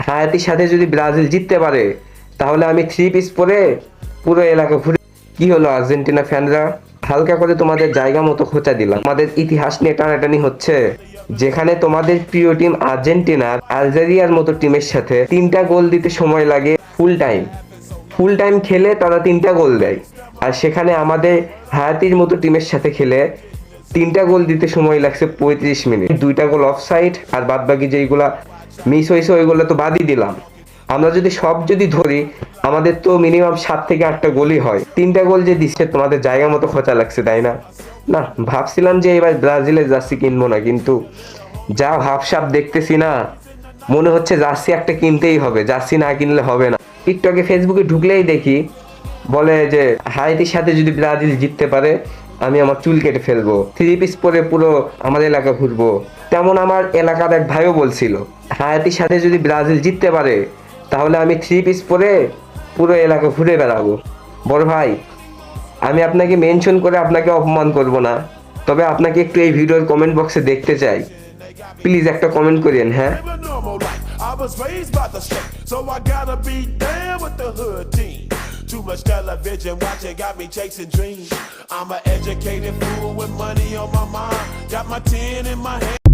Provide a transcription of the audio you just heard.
হায়াতির সাথে যদি ব্রাজিল জিততে পারে তাহলে আমি 3 পিস পরে পুরো এলাকা ঘুরে। কি হলো আর্জেন্টিনা ফ্যানরা, হালকা করে তোমাদের জায়গা মতো খোঁচা দিলাম। আমাদের ইতিহাস নিয়ে টানাটানি হচ্ছে, যেখানে তোমাদের প্রিয় টিম আর্জেন্টিনার আলজেরিয়ার মতো টিমের সাথে 3টা গোল দিতে সময় লাগে ফুল টাইম খেলে তারা 3টা গোল দেয়। আর সেখানে আমাদের হায়াতির মতো টিমের সাথে খেলে 3টা গোল দিতে সময় লাগছে 35 মিনিট। 2টা গোল অফসাইড, আর বাদ বাকি যেইগুলা মিস হয়েছে ওইগুলো তো বাদই দিলাম। আমরা যদি ধরি, আমাদের তো মিনিমাম 7 থেকে 8টা গোলই হয়। 3টা গোল যে দিচ্ছে, তোমাদের জায়গা মতো খোঁচা লাগছে তাই না? না, ভাবছিলাম যে এবার ব্রাজিলের জার্সি কিনবো না, কিন্তু যা ভাবসাব দেখতেছি না, মনে হচ্ছে জার্সি একটা কিনতেই হবে, জার্সি না কিনলে হবে না। টিকটকে ফেসবুকে ঢুকলেই দেখি বলে যে হাইতির সাথে যদি ব্রাজিল জিততে পারে আমি আমার চুল কেটে ফেলবো, 3 পিস পরে পুরো আমাদের এলাকা ঘুরবো। তেমন আমার এলাকার এক ভাইও বলছিল হায়াতির সাথে যদি ব্রাজিল জিততে পারে তাহলে আমি 3 পিস পরে পুরো এলাকা ঘুরে বেড়াবো। বড় ভাই, আমি আপনাকে মেনশন করে আপনাকে অপমান করব না, তবে আপনাকে একটু এই ভিডিওর কমেন্ট বক্সে দেখতে চাই। প্লিজ একটা কমেন্ট করেন। হ্যাঁ, Living normal life. I was raised by the state, so I gotta be down with the hood team. Too much television watching got me chasing dreams. I'm an educated fool with money on my mind. Got my 10 in my hand.